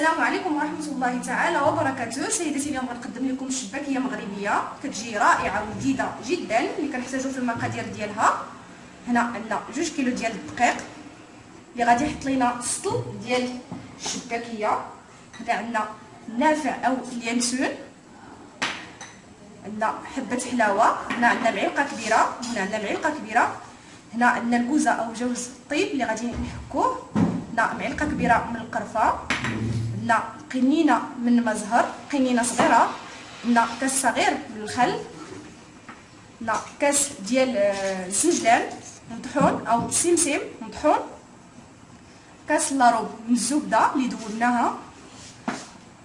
السلام عليكم ورحمة الله تعالى وبركاته. سيداتي اليوم غنقدم لكم شباكية مغربية كتجي رائعة وجديدة جدا اللي كنحتاجو في المقادير ديالها. هنا عندنا 2 كيلو ديال الدقيق اللي غادي يحط لينا سطل ديال الشباكية. هنا عندنا نافع او اليانسون، عندنا حبة حلاوة، هنا عندنا معلقة كبيرة، وهنا عندنا معلقة كبيرة، هنا عندنا الكوزة او جوز الطيب اللي غادي نحكوه، هنا معلقة كبيرة من القرفة، عندنا قنينة من المزهر، قنينة صغيرة، عندنا كاس صغير من الخل، عندنا كاس ديال السنجلان مطحون او سمسم مطحون، كاس لاروب من الزبدة اللي ذوبناها،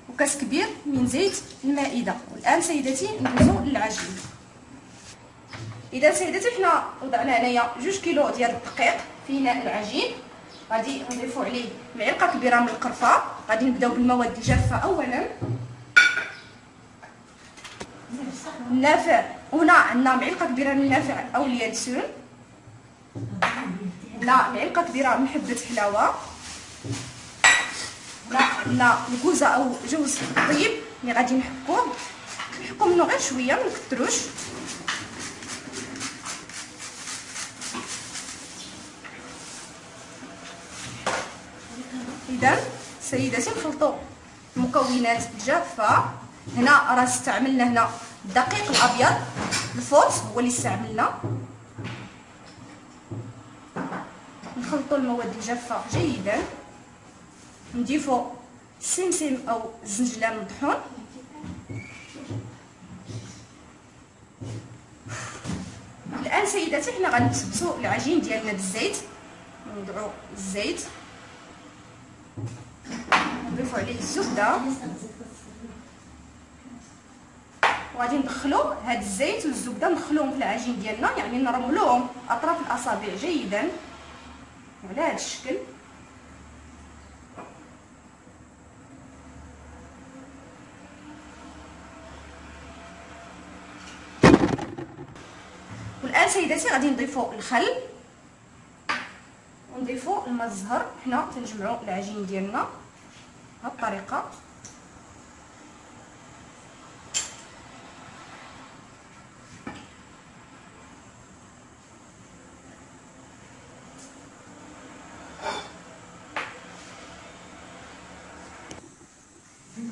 وكاس كبير من زيت المائدة. والان سيداتي ندوزو للعجين. اذا سيداتي حنا وضعنا هنايا 2 كيلو ديال الدقيق في اناء العجين، غادي نضيفو عليه معلقه كبيره من القرفه. غادي نبداو بالمواد الجافه اولا، النافع، وهنا عندنا معلقه كبيره من النافع او اليانسون، هنا معلقه كبيره من حبه حلاوه، هنا عندنا الكوزه او جوز الطيب اللي غادي نحكوه منه غير شويه، ما نكثروش. اذا سيداتي نخلطوا المكونات الجافه. هنا راه استعملنا هنا الدقيق الابيض الفوت هو اللي استعملنا. نخلطوا المواد الجافه جيدا، نضيفوا السمسم او الزنجلان مطحون، الان سيداتي حنا غنتبسوا العجين ديالنا بالزيت. نوضعوا الزيت، نضيفوا عليه الزبده، وغادي ندخلوا هاد الزيت والزبده ندخلوهم في العجين ديالنا، يعني نرملوهم اطراف الاصابع جيدا على هذا الشكل. والان سيداتي غادي نضيفوا الخل ونضيفوا الماء الزهر. حنا تنجمعوا العجين ديالنا بهذه الطريقه.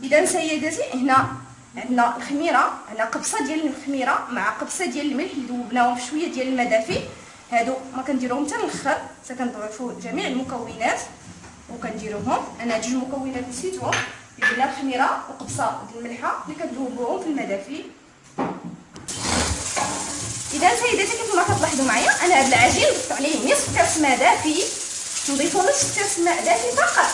اذا سيداتي هنا عندنا الخميره، هنا قبصه ديال الخميره مع قبصه ديال الملح اللي ذوبناهم في شويه ديال الماء دافي. هادو ما كنديروهم حتى الاخر، حتى كنضيفوا جميع المكونات وكنديروهم. انا 2 مكونات نسيتهم، درنا الخميره وقبصه ديال الملحه اللي كندوبوهم في الماء دافي. اذا سيداتي كيف ما كتلاحظوا معايا انا هذا العجين ضفت عليه نصف كاس ماء دافي. نضيفوا نصف كاس ماء دافي فقط،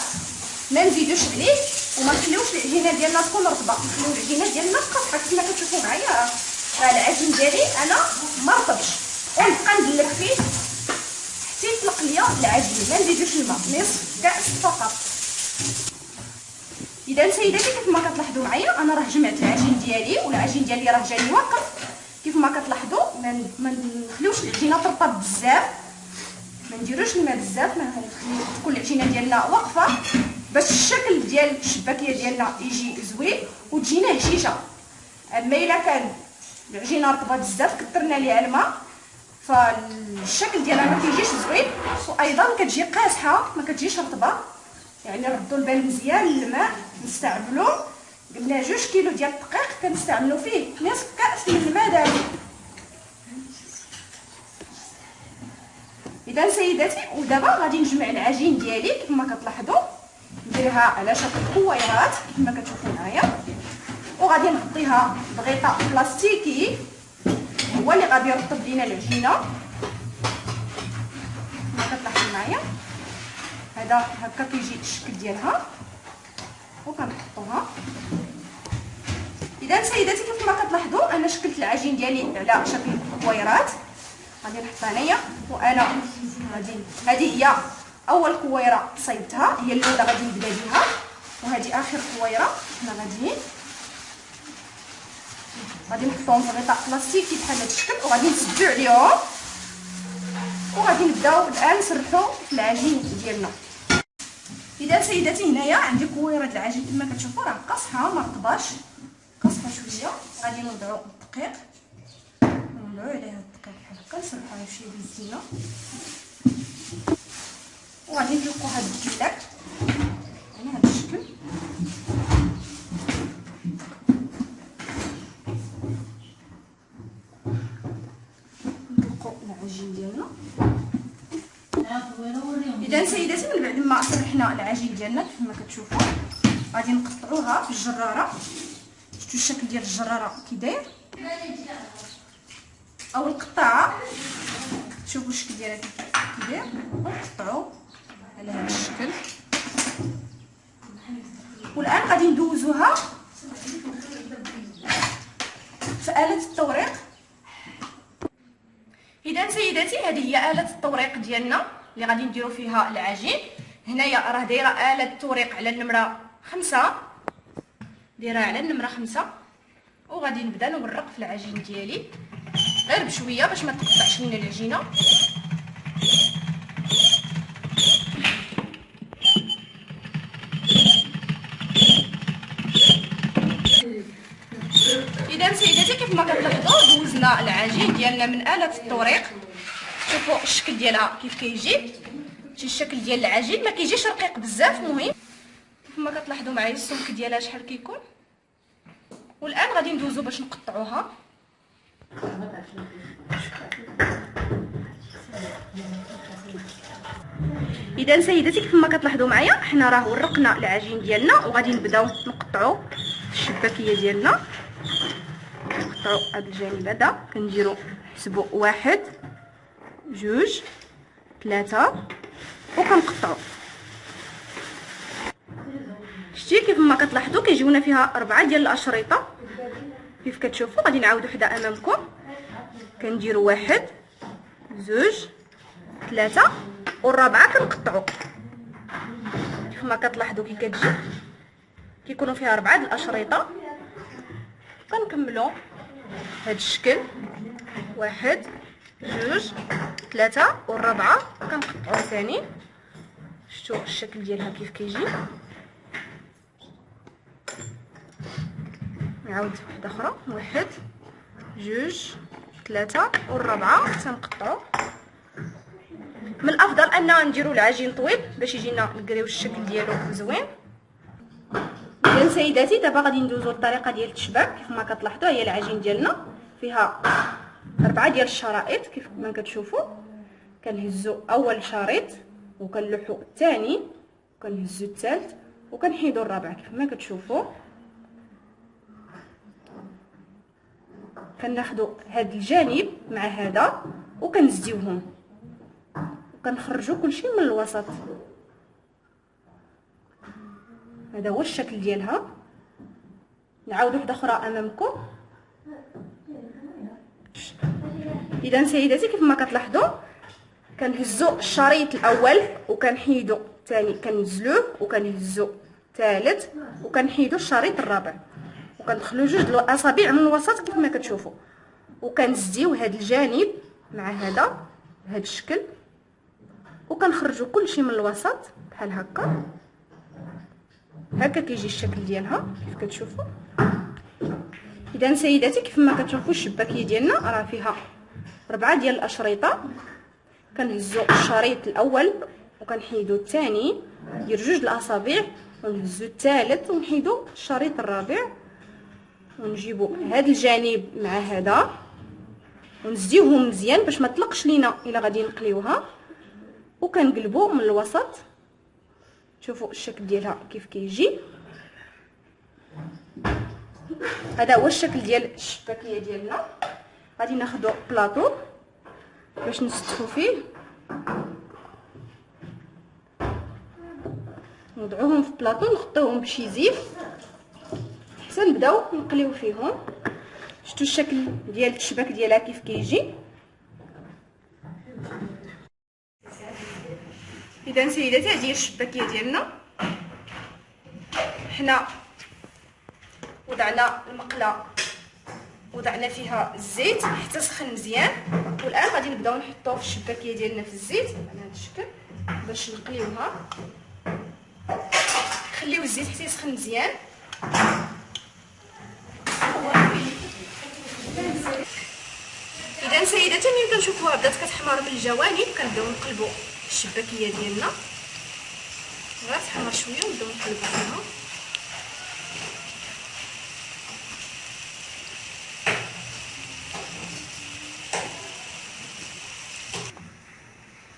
ما نزيدوش عليه وما نخليوش العجينه ديالنا تكون رطبه، نخليو العجينه ديالنا قاصحه. كما كتشوفوا معايا راه العجين ديالي انا ما رطبش، ونبقى ندلك فيه حتى يطلق ليا العجين، ما نزيدوش الماء، نصف كاس فقط. اذا سيداتي كيف ما كتلاحظوا معايا انا راه جمعت العجين ديالي، والعجين ديالي راه جاي واقف. كيف ما كتلاحظوا ما نخليوش العجينه ترطب بزاف، ما نديروش الماء بزاف، ما نخليو تكون العجينه ديالنا واقفه باش الشكل ديال الشباكيه ديالنا يجي زوين وتجينا هشيشه. اما الا كان العجينه رطبه بزاف كثرنا ليها الماء فالشكل ديالها ما كيجيش زوين، وايضا كتجي قاصحه ما كتجيش رطبه. يعني ردوا البال مزيان للماء نستعملوا. قلنا 2 كيلو ديال الدقيق كنستعملوا فيه نصف كاس من الماء دافي. اذا سيداتي ودابا غادي نجمع العجين ديالي كيف ما كتلاحظوا، نديرها على شكل كويرات كما كتشوفوا معايا، وغادي نغطيها بغطاء بلاستيكي هو اللي غادي يرطب لينا العجينه كما كتلاحظوا معايا. هذا هكا كيجي الشكل ديالها وكنحطوها. اذا سيداتي كيف ما كتلاحظوا انا شكلت العجين ديالي على شكل كويرات. غادي نحطها هنايا، وانا هذه هي اول كويره صيبتها، هي الاولى غادي نبدا بها، وهذه اخر كويره. حنا غادي نحطوهم في غطاء بلاستيكي بحال هذا الشكل، وغادي نسدو عليهم، وغادي نبداو الان نسرحوا العجين ديالنا. اذا سيداتي هنايا عندي كويره العجين كما كتشوفوا راه قاصحه ما رطباش، قاصحه شويه. غادي نوضعوا الدقيق، نوضعوا عليها الدقيق بحال هكا، نسرحوها شويه بالزينه، وغادي نطلقوا هاد الديلات على هاد الشكل. نطلقوا العجين ديالنا. اذا سيداتي من بعد ما سرحنا العجين ديالنا كما كتشوفوا غادي نقطعوها في الجراره. شفتوا الشكل ديال الجراره كي داير، او القطاعه، شوفوا الشكل ديالها كي داير، ونقطعوا على هذا الشكل. والان غادي ندوزوها في آلة التوريق. اذا سيداتي هذه هي آلة التوريق ديالنا اللي غادي نديرو فيها العجين. هنايا راه دايره آلة التوريق على النمره 5، دايره على النمره 5. وغادي نبدا نورق في العجين ديالي غير بشويه باش ما تقطعش لينا العجينه. اذا سيداتي كيف ما كتلاحظوا دوزنا العجين ديالنا من آلة التوريق. شوفوا الشكل ديالها كيف كيجي، شي الشكل ديال العجين ما كيجيش رقيق بزاف. المهم كيف ما كتلاحظوا معايا السمك ديالها شحال كيكون. والان غادي ندوزو باش نقطعوها. اذا سيداتي كيف ما كتلاحظوا معايا حنا راه ورقنا العجين ديالنا وغادي نبداو نقطعوا الشباكيه ديالنا. نقطعوا هذا الجانب هذا، كنديروا حسبوا 1 2 3 وكنقطعوا. شتي كيف ما كتلاحظوا كيجيونا فيها 4 ديال الاشرطه كيف كتشوفوا. غادي نعاودوا حدا امامكم، كنديروا 1 2 3 والرابعه كنقطعوا. كيف ما كتلاحظوا كي كتجي كيكونوا فيها 4 د الاشرطه. كنكملوا هذا الشكل 1 2 3 والرابعه كنقطعوا ثاني. شفتوا الشكل ديالها كيف كيجي. نعاود واحده اخرى 1 2 3 والرابعه تنقطعوا. من الافضل ان نديروا العجين طويل باش يجينا نقريو الشكل ديالو زوين. اذا سيداتي دابا غادي ندوزو للطريقه ديال التشباك. كيف ما كتلاحظوا هي العجين ديالنا فيها 4 ديال الشرائط كيف ما كتشوفوا. كنهزوا اول شريط وكنلوحوا الثاني وكنهزوا الثالث وكنحيدوا الرابع كيف ما كتشوفوا. كناخذوا هذا الجانب مع هذا وكنزديوهم وكنخرجوا كلشي من الوسط. هذا هو الشكل ديالها. نعاود وحده اخرى امامكم. اذا سيداتي كيف ما كتلاحظوا كنهزوا الشريط الاول وكنحيدوا الثاني، كنزلوه وكنهزوا الثالث وكنحيدوا الشريط الرابع وكندخلوا 2 الاصابع من الوسط كيف ما كتشوفوا. وكنزديو هذا الجانب مع هذا بهذا الشكل وكنخرجوا كلشي من الوسط بحال هكا. هكا كيجي الشكل ديالها كيف كتشوفوا. اذا سيداتي كيف ما كتشوفوا الشباكيه ديالنا راه فيها 4 ديال الاشرطه. كنهزوا الشريط الاول وكنحيدوا الثاني، ندير 2 الاصابع ونهزوا الثالث ونحيدوا الشريط الرابع ونجيبوا هذا الجانب مع هذا ونزديوهم مزيان باش ما تطلقش لينا الا غادي نقليوها. وكنقلبوا من الوسط. شوفوا الشكل ديالها كيف كيجي. هذا هو الشكل ديال الشباكيه ديالنا. غادي ناخذوا بلاطو باش نستفوا فيه، نوضعوهم في بلاطو نغطيوهم بشي زيف حتى نبداو نقليو فيهم. شفتوا الشكل ديال الشباك ديالها كيف كيجي. اذا سيداتي هذه هي الشباكيه ديالنا. حنا وضعنا المقله وضعنا فيها الزيت حتى سخن مزيان. والان غادي نبداو نحطوه في الشباكيه ديالنا في الزيت على هذا الشكل باش نقليوها. خليو الزيت حتى يسخن مزيان. اذا سيداتي ملي كنشوفوها بدات كتحمر من الجوانب كنبداو نقلبوا الشباكيه ديالنا، غير تحمر شويه ونبداو نقلبوا فيها.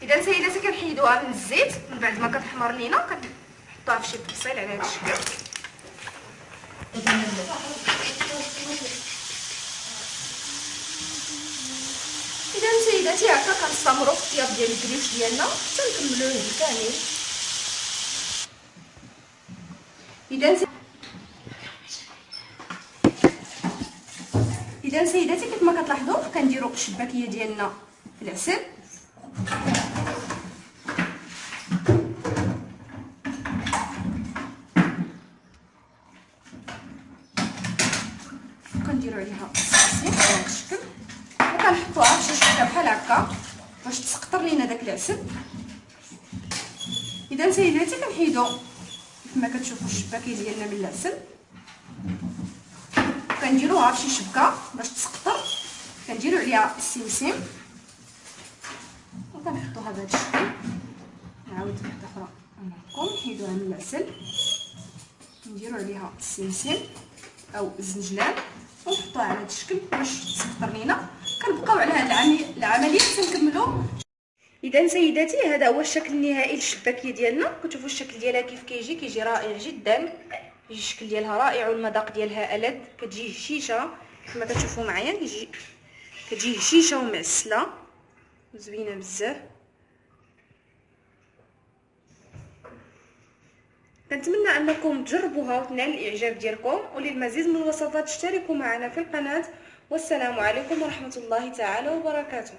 اذا سيداتي كنحيدوها من الزيت من بعد ما كتحمر لينا، كنحطوها في شي بصيل على هذا الشكل. اذا سيداتي هكا كنستمروا في الطياب ديال الكريش ديالنا حتى نكملوه كامل. اذا سيداتي كيف ما كتلاحظوا كنديروا الشباكيه ديالنا في العسل، وكنديروا عليها السيسي بهذا الشكل، وكنحطوها في شي شكل بحال هكا باش تسقطر لينا داك العسل. اذا سيداتي كنحيدوا كيف ما كتشوفوا الشباكيه ديالنا من العسل، كنديروها في شي شبكه باش تسقطر، كنديروا عليها السمسم وكنحطوها بهذا الشكل. نعاود واحده اخرى نعقم نحيدوها من العسل، نديروا عليها السمسم او الزنجلان ونحطوها على هذا الشكل باش تسقطر لينا. كنبقاو على هذه العمليه حتى نكملوا. اذا سيداتي هذا هو الشكل النهائي للشباكيه ديالنا. كتشوفوا الشكل ديالها كيف كيجي رائع جدا، يجي الشكل ديالها رائع والمذاق ديالها ألذ. كتجي هشيشه كما كتشوفوا معايا، كتجي هشيشه ومعسله زوينه بزاف. كنتمنى انكم تجربوها وتنال الاعجاب ديالكم، وللمزيد من الوصفات اشتركوا معنا في القناه. والسلام عليكم ورحمه الله تعالى وبركاته.